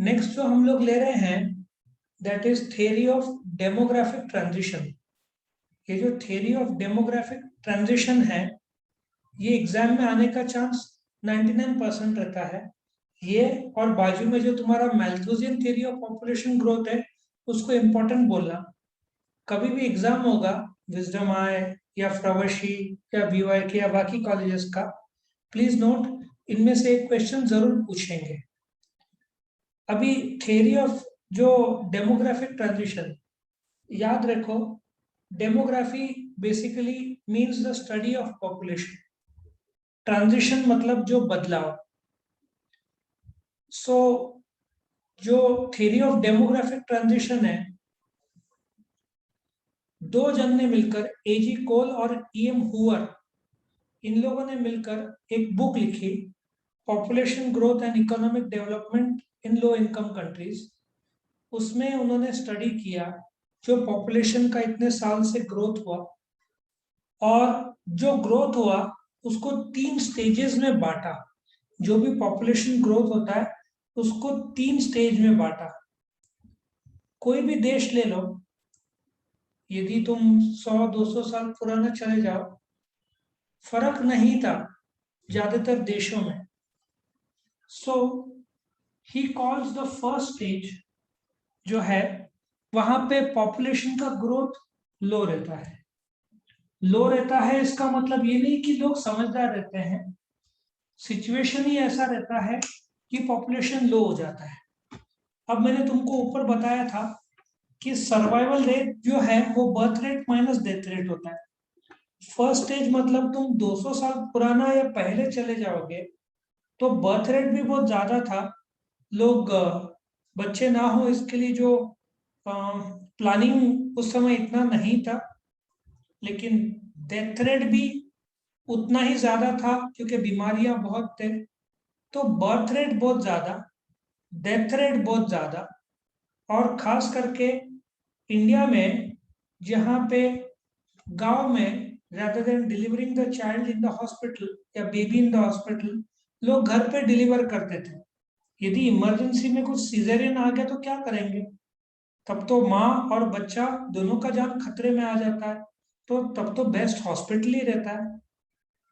Next जो हम लोग ले रहे हैं that is theory of demographic transition. ये जो थियरी ऑफ डेमोग्राफिक ट्रांजिशन है ये एग्जाम में आने का चांस 99% रहता है। ये और बाजू में जो तुम्हारा मैल्थुसियन थियरी ऑफ पॉपुलेशन ग्रोथ है उसको इम्पोर्टेंट बोलना। कभी भी एग्जाम होगा विजडम आय या फ्रावशी या बीवाईके या बाकी कॉलेजेस का, प्लीज नोट इनमें से एक क्वेश्चन जरूर पूछेंगे। अभी थियरी ऑफ जो डेमोग्राफिक ट्रांजिशन, याद रखो demography basically means the study of population, transition मतलब जो बदलाव। सो जो थियरी ऑफ डेमोग्राफिक ट्रांजिशन है, दो जन ने मिलकर एजी कोल और ईएम हुअर, इन लोगों ने मिलकर एक बुक लिखी, population growth and economic development in low income countries. उसमें उन्होंने स्टडी किया जो पॉपुलेशन का इतने साल से ग्रोथ हुआ, और जो ग्रोथ हुआ उसको 3 स्टेजेस में बांटा। जो भी पॉपुलेशन ग्रोथ होता है उसको 3 स्टेज में बांटा। कोई भी देश ले लो, यदि तुम 100-200 साल पुराना चले जाओ, फर्क नहीं था ज्यादातर देशों में। So he calls the first stage जो है वहां पे पॉपुलेशन का ग्रोथ लो रहता है। लो रहता है इसका मतलब ये नहीं कि लोग समझदार रहते हैं, सिचुएशन ही ऐसा रहता है कि पॉपुलेशन लो हो जाता है। अब मैंने तुमको ऊपर बताया था कि सर्वाइवल रेट जो है वो birth rate minus death rate होता है। फर्स्ट स्टेज मतलब तुम 200 साल पुराना या पहले चले जाओगे तो बर्थ रेट भी बहुत ज्यादा था, लोग बच्चे ना हो इसके लिए जो प्लानिंग उस समय इतना नहीं था। लेकिन डेथ रेट भी उतना ही ज्यादा था क्योंकि बीमारियां बहुत थे। तो बर्थ रेट बहुत ज्यादा, डेथ रेट बहुत ज्यादा, और खास करके इंडिया में जहाँ पे गांव में rather than delivering the child in the hospital या बेबी इन द हॉस्पिटल, लोग घर पे डिलीवर करते थे। यदि इमरजेंसी में कुछ सीजरियन आ गया तो क्या करेंगे? तब तो माँ और बच्चा दोनों का जान खतरे में आ जाता है, तो तब तो बेस्ट हॉस्पिटल ही रहता है।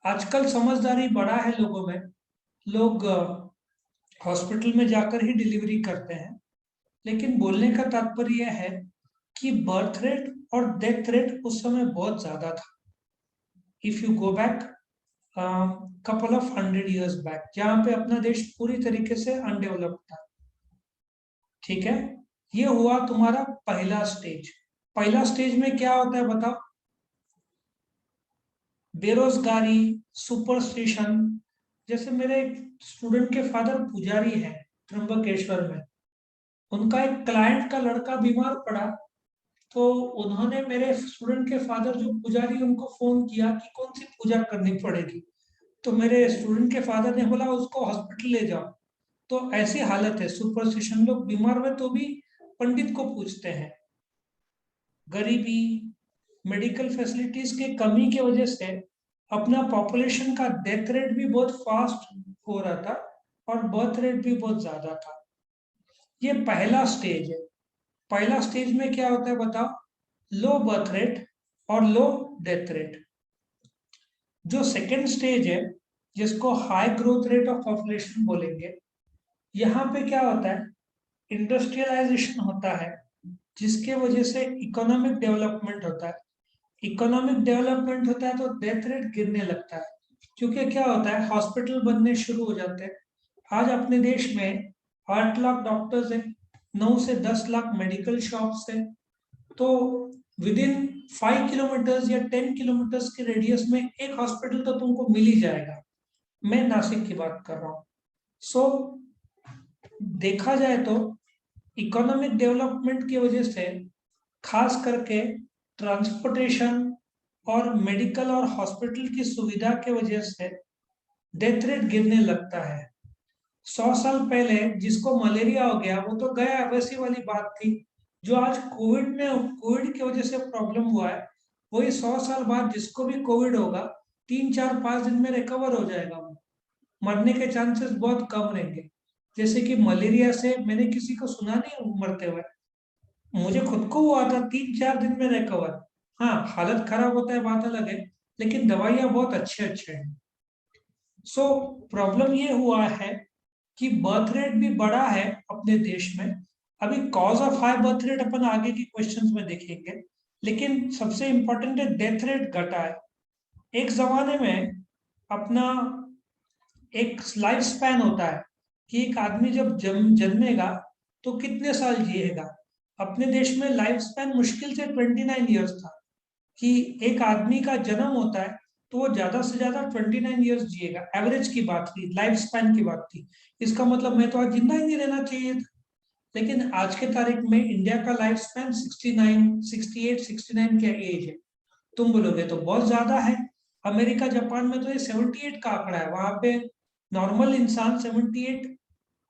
आजकल समझदारी बढ़ा है लोगों में, लोग हॉस्पिटल में जाकर ही डिलीवरी करते हैं। लेकिन बोलने का तात्पर्य यह है कि बर्थ रेट और डेथ रेट उस समय बहुत ज्यादा था। If you go back couple of 100 years back, जहां पे अपना देश पूरी तरीके से अनडेवलप्ड था। ठीक है, ये हुआ तुम्हारा पहला स्टेज। पहला स्टेज में क्या होता है बताओ? बेरोजगारी, सुपरस्टिशन। जैसे मेरे स्टूडेंट के फादर पुजारी हैं त्र्यंबकेश्वर में, उनका एक क्लाइंट का लड़का बीमार पड़ा, तो उन्होंने मेरे स्टूडेंट के फादर जो पुजारी उनको फोन किया कि कौन सी पूजा करनी पड़ेगी। तो मेरे स्टूडेंट के फादर ने बोला उसको हॉस्पिटल ले जाओ। तो ऐसी हालत है, सुपरस्टिशन, लोग बीमार हुए तो भी पंडित को पूछते हैं। गरीबी, मेडिकल फैसिलिटीज के कमी की वजह से अपना पॉपुलेशन का डेथ रेट भी बहुत फास्ट हो रहा था और बर्थ रेट भी बहुत ज्यादा था। ये पहला स्टेज है। पहला स्टेज में क्या होता है बताओ? लो बर्थ रेट और लो डेथ रेट। जो सेकेंड स्टेज है जिसको high growth rate of population बोलेंगे, यहाँ पे क्या होता है? इंडस्ट्रियलाइजेशन होता है जिसके वजह से इकोनॉमिक डेवलपमेंट होता है। इकोनॉमिक डेवलपमेंट होता है तो डेथ रेट गिरने लगता है, क्योंकि क्या होता है, हॉस्पिटल बनने शुरू हो जाते हैं। आज अपने देश में 8 लाख डॉक्टर्स हैं, 9 से 10 लाख मेडिकल शॉप्स हैं। तो विद इन 5 किलोमीटर्स या 10 किलोमीटर्स के रेडियस में एक हॉस्पिटल तो तुमको मिल ही जाएगा। मैं नासिक की बात कर रहा हूँ। सो देखा जाए तो इकोनॉमिक डेवलपमेंट की वजह से, खास करके ट्रांसपोर्टेशन और मेडिकल और हॉस्पिटल की सुविधा की वजह से डेथ रेट गिरने लगता है। 100 साल पहले जिसको मलेरिया हो गया वो तो गया, वैसी वाली बात थी। जो आज कोविड की वजह से प्रॉब्लम हुआ है, वही 100 साल बाद जिसको भी कोविड होगा 3-4-5 दिन में रिकवर हो जाएगा, वो मरने के चांसेस बहुत कम रहेंगे। जैसे कि मलेरिया से मैंने किसी को सुना नहीं मरते हुए, मुझे खुद को हुआ था, 3-4 दिन में रिकवर। हाँ, हालत खराब होता है बात अलग है, लेकिन दवाइयाँ बहुत अच्छे अच्छे हैं। सो प्रॉब्लम ये हुआ है कि बर्थ रेट भी बढ़ा है अपने देश में। अभी cause of high birth rate अपन आगे के क्वेश्चंस में देखेंगे, लेकिन सबसे इंपॉर्टेंट है डेथ रेट घटा है। एक जमाने में अपना एक लाइफ स्पैन होता है कि एक आदमी जब जन्मेगा तो कितने साल जिएगा। अपने देश में लाइफ स्पैन मुश्किल से 29 ईयर्स था, कि एक आदमी का जन्म होता है तो वो ज्यादा से ज्यादा 29 ईयर्स जिएगा, एवरेज की बात थी, लाइफ स्पैन की बात थी। इसका मतलब मैं तो आज जिंदा ही नहीं रहना चाहिए था। लेकिन आज के तारीख में इंडिया का लाइफ स्पैन 69, 68, 69 के एज है। तुम बोलोगे तो बहुत ज्यादा है। अमेरिका जापान में तो ये 78 का आंकड़ा है, वहां पे नॉर्मल इंसान 78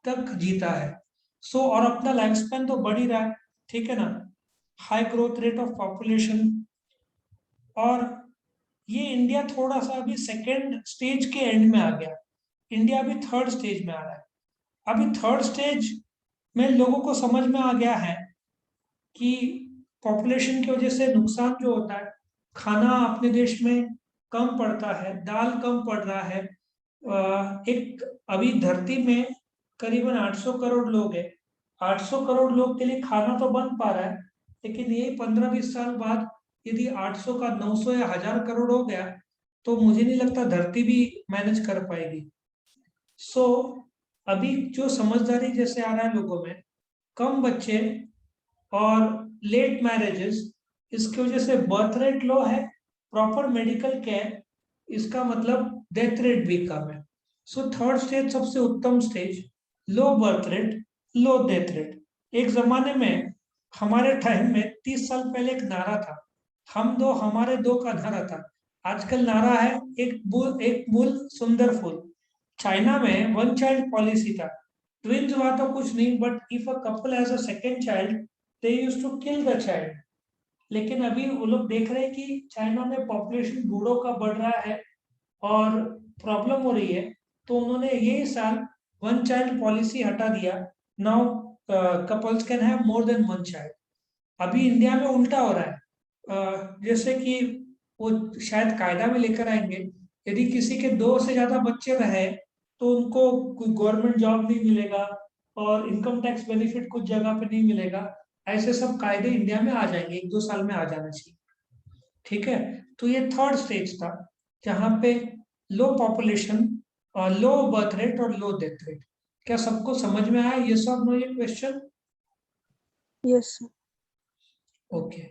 तक जीता है। सो और अपना लाइफ स्पैन तो बढ़ ही रहा है, ठीक है ना। High growth rate of population. और ये इंडिया थोड़ा सा अभी सेकेंड स्टेज के एंड में आ गया, इंडिया अभी थर्ड स्टेज में आ रहा है। अभी थर्ड स्टेज में लोगों को समझ में आ गया है कि पॉपुलेशन की वजह से नुकसान जो होता है, खाना अपने देश में कम पड़ता है, दाल कम पड़ रहा है। एक अभी धरती में करीबन 800 करोड़ लोग हैं। 800 करोड़ लोग के लिए खाना तो बन पा रहा है, लेकिन यही 15-20 साल बाद यदि 800 का 900 या 1000 करोड़ हो गया तो मुझे नहीं लगता धरती भी मैनेज कर पाएगी। सो अभी जो समझदारी जैसे आ रहा है लोगों में, कम बच्चे और लेट मैरिजेस, इसकी वजह से बर्थ रेट लो है, प्रॉपर मेडिकल केयर, इसका मतलब डेथ रेट भी कम है। सो थर्ड स्टेज सबसे उत्तम स्टेज, लो बर्थ रेट, लो डेथ रेट। एक जमाने में हमारे टाइम में 30 साल पहले एक नारा था, हम दो हमारे दो का नारा था। आजकल नारा है एक मूल सुंदर फूल। चाइना में वन चाइल्ड पॉलिसी था, ट्विंस हुआ तो कुछ नहीं, but if a couple has a second child they used to kill the child. लेकिन अभी वो लोग देख रहे हैं कि चाइना में पॉपुलेशन बूढ़ों का बढ़ रहा है और प्रॉब्लम हो रही है, तो उन्होंने यही साल वन चाइल्ड पॉलिसी हटा दिया। Now couples can have more than one child. अभी इंडिया में उल्टा हो रहा है। जैसे कि वो शायद कायदा में लेकर आएंगे, यदि किसी के 2 से ज्यादा बच्चे रहे तो उनको कोई गवर्नमेंट जॉब नहीं मिलेगा और इनकम टैक्स बेनिफिट कुछ जगह पे नहीं मिलेगा। ऐसे सब कायदे इंडिया में आ जाएंगे, 1-2 साल में आ जाना चाहिए, ठीक है। तो ये थर्ड स्टेज था जहाँ पे लो पॉपुलेशन और लो बर्थ रेट और लो डेथ रेट। क्या सबको समझ में आया ये सब नो ये क्वेश्चन? Yes, sir. ओके।